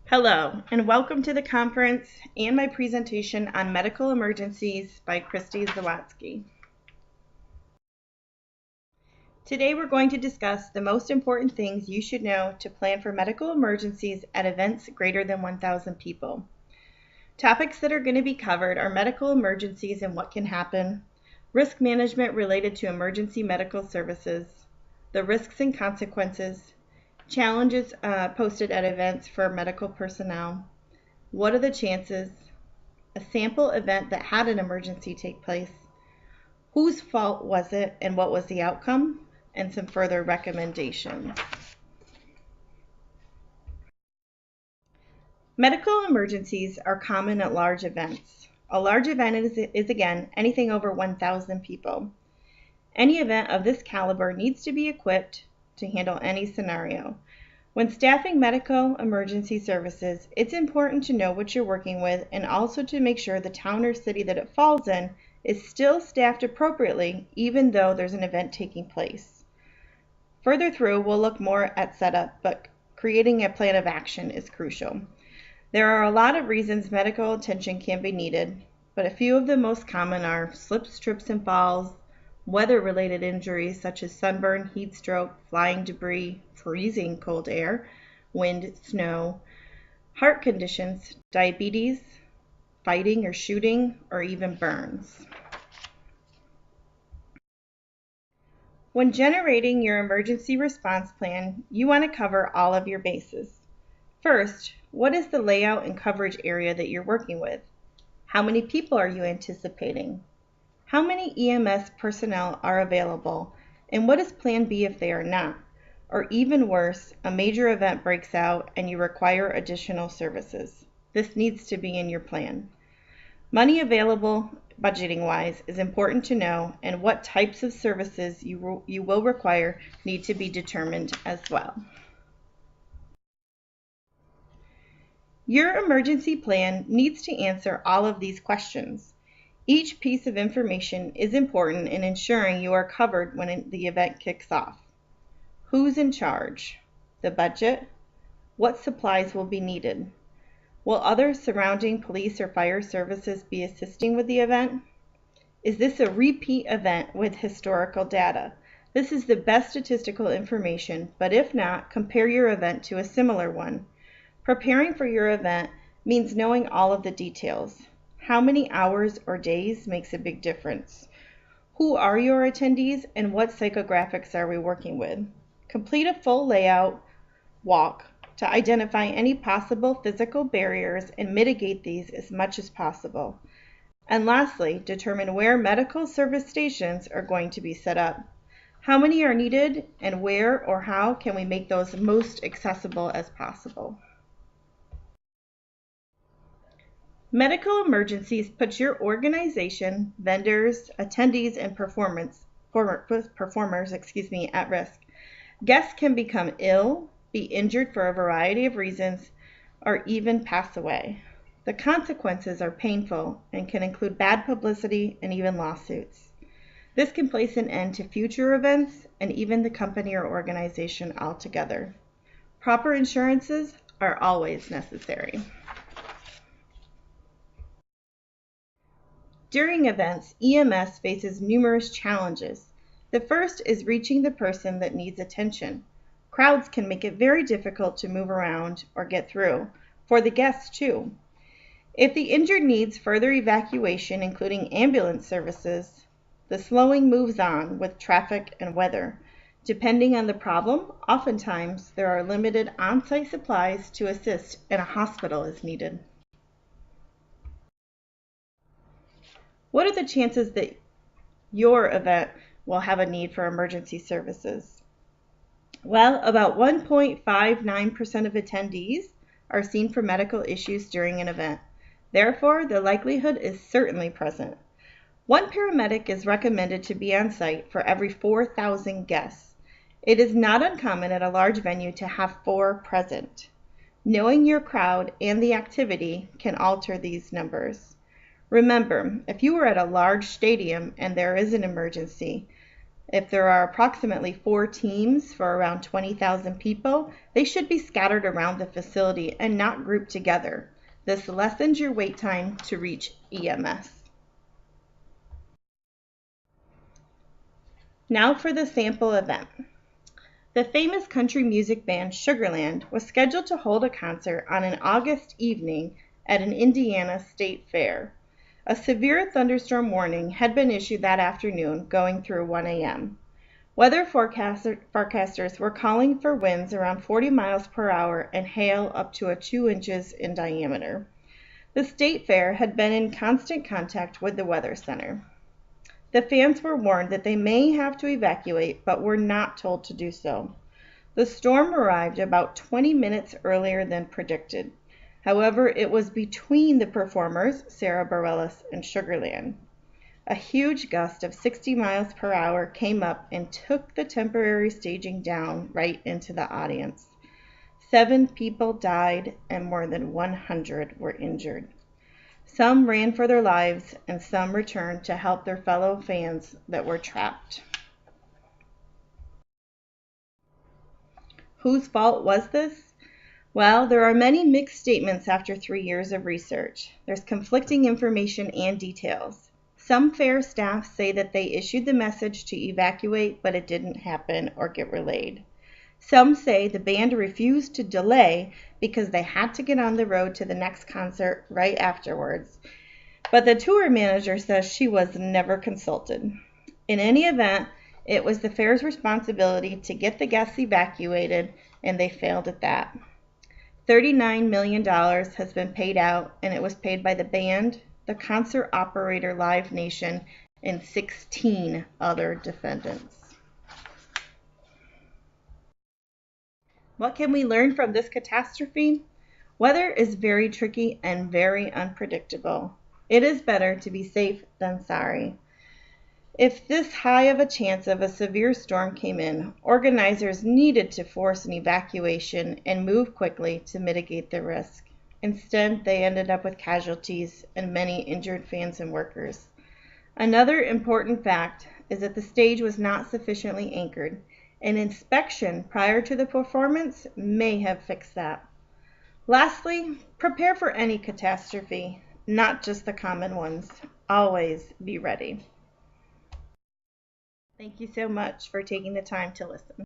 Hello, and welcome to the conference and my presentation on medical emergencies by Christy Zawatsky. Today we're going to discuss the most important things you should know to plan for medical emergencies at events greater than 1,000 people. Topics that are going to be covered are medical emergencies and what can happen, risk management related to emergency medical services, the risks and consequences, challenges posted at events for medical personnel, what are the chances, a sample event that had an emergency take place, whose fault was it and what was the outcome, and some further recommendations. Medical emergencies are common at large events. A large event is again anything over 1,000 people. Any event of this caliber needs to be equipped to handle any scenario. When staffing medical emergency services, it's important to know what you're working with and also to make sure the town or city that it falls in is still staffed appropriately even though there's an event taking place. Further through, we'll look more at setup, but creating a plan of action is crucial. There are a lot of reasons medical attention can be needed, but a few of the most common are slips, trips, and falls, weather-related injuries such as sunburn, heat stroke, flying debris, freezing cold air, wind, snow, heart conditions, diabetes, fighting or shooting, or even burns. When generating your emergency response plan, you want to cover all of your bases. First, what is the layout and coverage area that you're working with? How many people are you anticipating? How many EMS personnel are available? And what is Plan B if they are not? Or even worse, a major event breaks out and you require additional services. This needs to be in your plan. Money available budgeting-wise is important to know, and what types of services you will require need to be determined as well. Your emergency plan needs to answer all of these questions. Each piece of information is important in ensuring you are covered when the event kicks off. Who's in charge? The budget? What supplies will be needed? Will others surrounding police or fire services be assisting with the event? Is this a repeat event with historical data? This is the best statistical information, but if not, compare your event to a similar one. Preparing for your event means knowing all of the details. How many hours or days makes a big difference. Who are your attendees and what psychographics are we working with? Complete a full layout walk to identify any possible physical barriers and mitigate these as much as possible. And lastly, determine where medical service stations are going to be set up. How many are needed and where or how can we make those most accessible as possible? Medical emergencies put your organization, vendors, attendees, and performers at risk. Guests can become ill, be injured for a variety of reasons, or even pass away. The consequences are painful and can include bad publicity and even lawsuits. This can place an end to future events and even the company or organization altogether. Proper insurances are always necessary. During events, EMS faces numerous challenges. The first is reaching the person that needs attention. Crowds can make it very difficult to move around or get through, for the guests too. If the injured needs further evacuation, including ambulance services, the slowing moves on with traffic and weather. Depending on the problem, oftentimes there are limited on-site supplies to assist and a hospital is needed. What are the chances that your event will have a need for emergency services? Well, about 1.59% of attendees are seen for medical issues during an event. Therefore, the likelihood is certainly present. One paramedic is recommended to be on site for every 4,000 guests. It is not uncommon at a large venue to have 4 present. Knowing your crowd and the activity can alter these numbers. Remember, if you are at a large stadium and there is an emergency, If there are approximately 4 teams for around 20,000 people, they should be scattered around the facility and not grouped together. This lessens your wait time to reach EMS. Now for the sample event. The famous country music band Sugarland was scheduled to hold a concert on an August evening at an Indiana state fair. A severe thunderstorm warning had been issued that afternoon, going through 1 a.m. Weather forecasters were calling for winds around 40 miles per hour and hail up to 2 inches in diameter. The state fair had been in constant contact with the weather center. The fans were warned that they may have to evacuate, but were not told to do so. The storm arrived about 20 minutes earlier than predicted. However, it was between the performers, Sara Bareilles and Sugarland. A huge gust of 60 miles per hour came up and took the temporary staging down right into the audience. 7 people died and more than 100 were injured. Some ran for their lives and some returned to help their fellow fans that were trapped. Whose fault was this? Well, there are many mixed statements after 3 years of research. There's conflicting information and details. Some fair staff say that they issued the message to evacuate, but it didn't happen or get relayed. Some say the band refused to delay because they had to get on the road to the next concert right afterwards. But the tour manager says she was never consulted. In any event, it was the fair's responsibility to get the guests evacuated, and they failed at that. $39 million has been paid out, and it was paid by the band, the concert operator Live Nation, and 16 other defendants. What can we learn from this catastrophe? Weather is very tricky and very unpredictable. It is better to be safe than sorry. If this high of a chance of a severe storm came in, organizers needed to force an evacuation and move quickly to mitigate the risk. Instead, they ended up with casualties and many injured fans and workers. Another important fact is that the stage was not sufficiently anchored. An inspection prior to the performance may have fixed that. Lastly, prepare for any catastrophe, not just the common ones. Always be ready. Thank you so much for taking the time to listen.